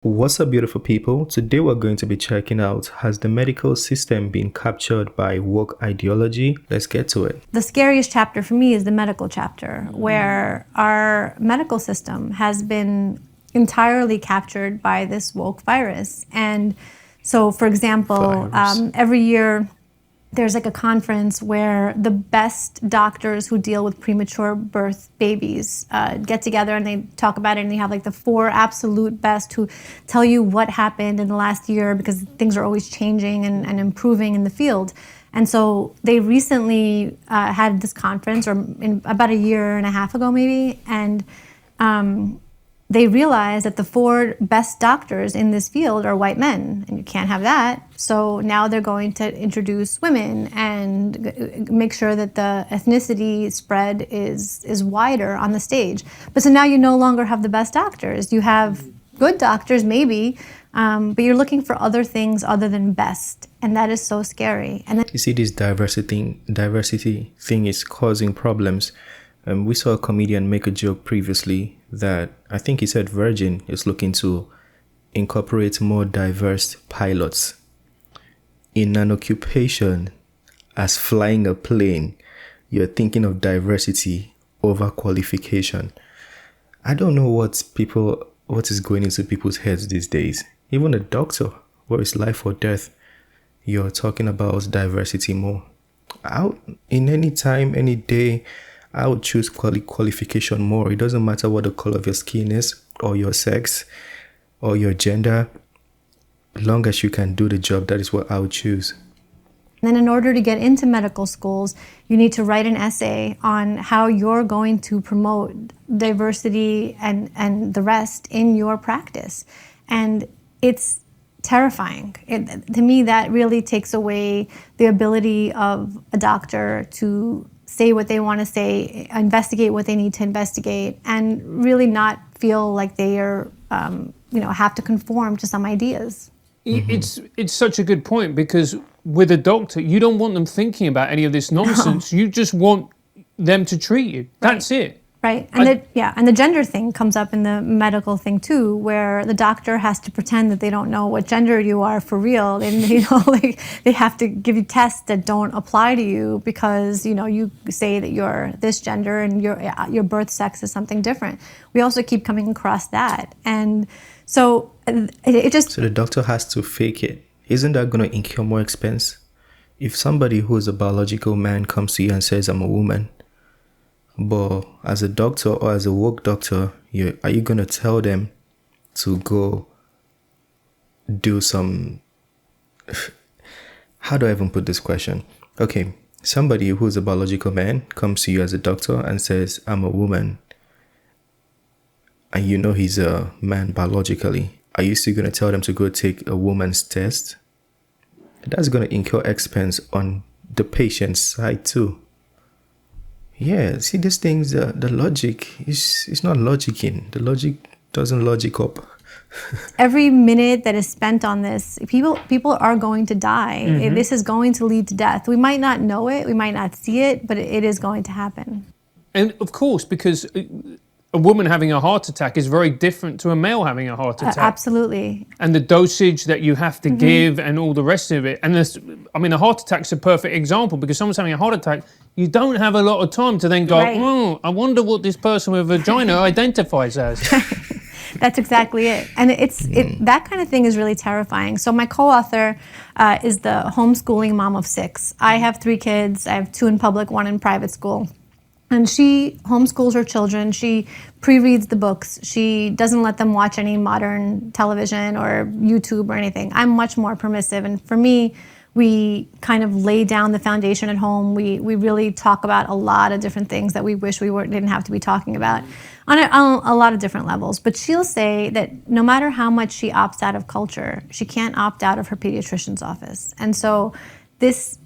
What's up, beautiful people? Today we're going to be checking out, has the medical system been captured by woke ideology? Let's get to it. The scariest chapter for me is the medical chapter, where our medical system has been entirely captured by this woke virus. And so, for example, every year there's like a conference where the best doctors who deal with premature birth babies get together and they talk about it, and they have like the 4 absolute best who tell you what happened in the last year, because things are always changing and improving in the field. And so they recently had this conference, or about a year and a half ago maybe, and they realized that the 4 best doctors in this field are white men, and you can't have that. So now they're going to introduce women and make sure that the ethnicity spread is wider on the stage. But so now you no longer have the best doctors. You have good doctors, maybe, but you're looking for other things other than best, and that is so scary. And then, you see, this diversity thing is causing problems. We saw a comedian make a joke previously that I think he said Virgin is looking to incorporate more diverse pilots. In an occupation as flying a plane, you're thinking of diversity over qualification. I don't know what is going into people's heads these days. Even a doctor, where it's life or death, you're talking about diversity more. Out in any time, any day, I would choose qualification more. It doesn't matter what the color of your skin is, or your sex, or your gender. As long as you can do the job, that is what I would choose. And then in order to get into medical schools, you need to write an essay on how you're going to promote diversity and the rest in your practice. And it's terrifying. To me, that really takes away the ability of a doctor to say what they want to say, investigate what they need to investigate, and really not feel like they are, have to conform to some ideas. It's such a good point, because with a doctor, you don't want them thinking about any of this nonsense. No. You just want them to treat you. That's it. Right, and the gender thing comes up in the medical thing too, where the doctor has to pretend that they don't know what gender you are for real, and they have to give you tests that don't apply to you because you say that you're this gender and your birth sex is something different. We also keep coming across that, and so it just so the doctor has to fake it. Isn't that going to incur more expense? If somebody who is a biological man comes to you and says, "I'm a woman," but as a doctor or as a woke doctor, are you going to tell them to go do some... How do I even put this question? Okay, somebody who's a biological man comes to you as a doctor and says, "I'm a woman," and you know he's a man biologically. Are you still going to tell them to go take a woman's test? That's going to incur expense on the patient's side too. Yeah, see, these things, the logic is not logicking. The logic doesn't logic up. Every minute that is spent on this, people are going to die. Mm-hmm. This is going to lead to death. We might not know it, we might not see it, but it is going to happen. And of course, because a woman having a heart attack is very different to a male having a heart attack. Absolutely. And the dosage that you have to give and all the rest of it. And a heart attack's a perfect example, because someone's having a heart attack, you don't have a lot of time to then go, right. Oh, I wonder what this person with a vagina identifies as. That's exactly it. And that kind of thing is really terrifying. So my co-author is the homeschooling mom of 6. I have 3 kids. I have 2 in public, 1 in private school. And she homeschools her children. She pre-reads the books. She doesn't let them watch any modern television or YouTube or anything. I'm much more permissive. And for me, we kind of lay down the foundation at home. We really talk about a lot of different things that we wish we didn't have to be talking about on a lot of different levels. But she'll say that no matter how much she opts out of culture, she can't opt out of her pediatrician's office. And so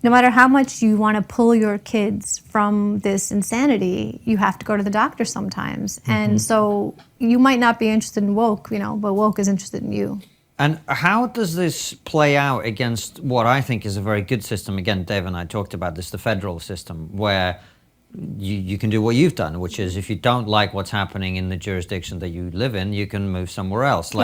no matter how much you want to pull your kids from this insanity, you have to go to the doctor sometimes. Mm-hmm. And so you might not be interested in woke, but woke is interested in you. And how does this play out against what I think is a very good system? Again, Dave and I talked about this, the federal system, where you can do what you've done, which is if you don't like what's happening in the jurisdiction that you live in, you can move somewhere else.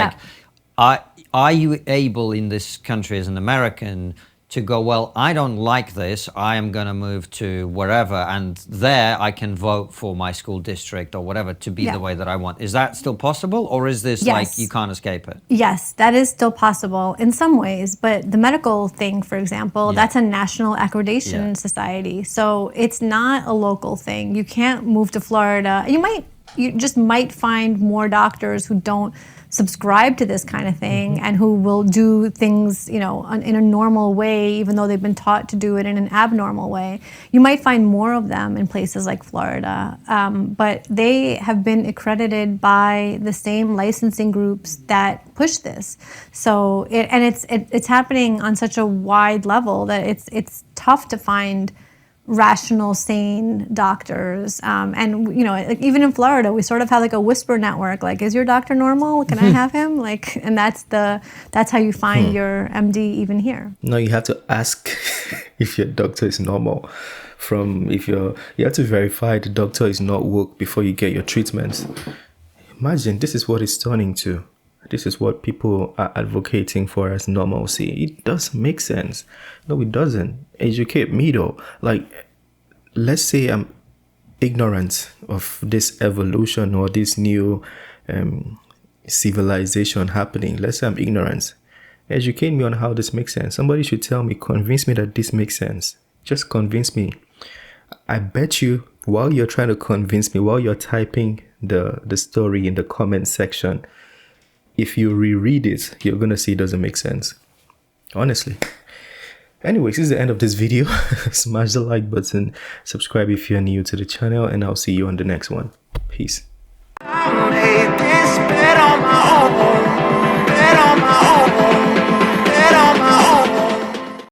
Are you able in this country as an American to go, well, I don't like this, I am going to move to wherever, and there I can vote for my school district or whatever to be the way that I want? Is that still possible, or is this like you can't escape it? Yes, that is still possible in some ways, but the medical thing, for example, that's a national accreditation society, so it's not a local thing. You can't move to Florida. You just might find more doctors who don't subscribe to this kind of thing and who will do things, you know, in a normal way, even though they've been taught to do it in an abnormal way. You might find more of them in places like Florida, but they have been accredited by the same licensing groups that push this. So it's happening on such a wide level that it's tough to find rational, sane doctors, and you know, like even in Florida, we sort of have like a whisper network. Like, is your doctor normal? Can I have him? Like, and that's how you find your MD even here. No, you have to ask if your doctor is normal. You have to verify the doctor is not woke before you get your treatments. Imagine this is what it's turning to. This is what people are advocating for as normalcy. It does make sense. No, it doesn't. Educate me though. Like, let's say I'm ignorant of this evolution or this new civilization happening. Let's say I'm ignorant. Educate me on how this makes sense. Somebody should tell me, convince me that this makes sense. Just convince me. I bet you while you're trying to convince me, while you're typing the story in the comment section, if you reread it, you're going to see it doesn't make sense. Honestly. Anyways, this is the end of this video. Smash the like button, subscribe if you're new to the channel, and I'll see you on the next one. Peace.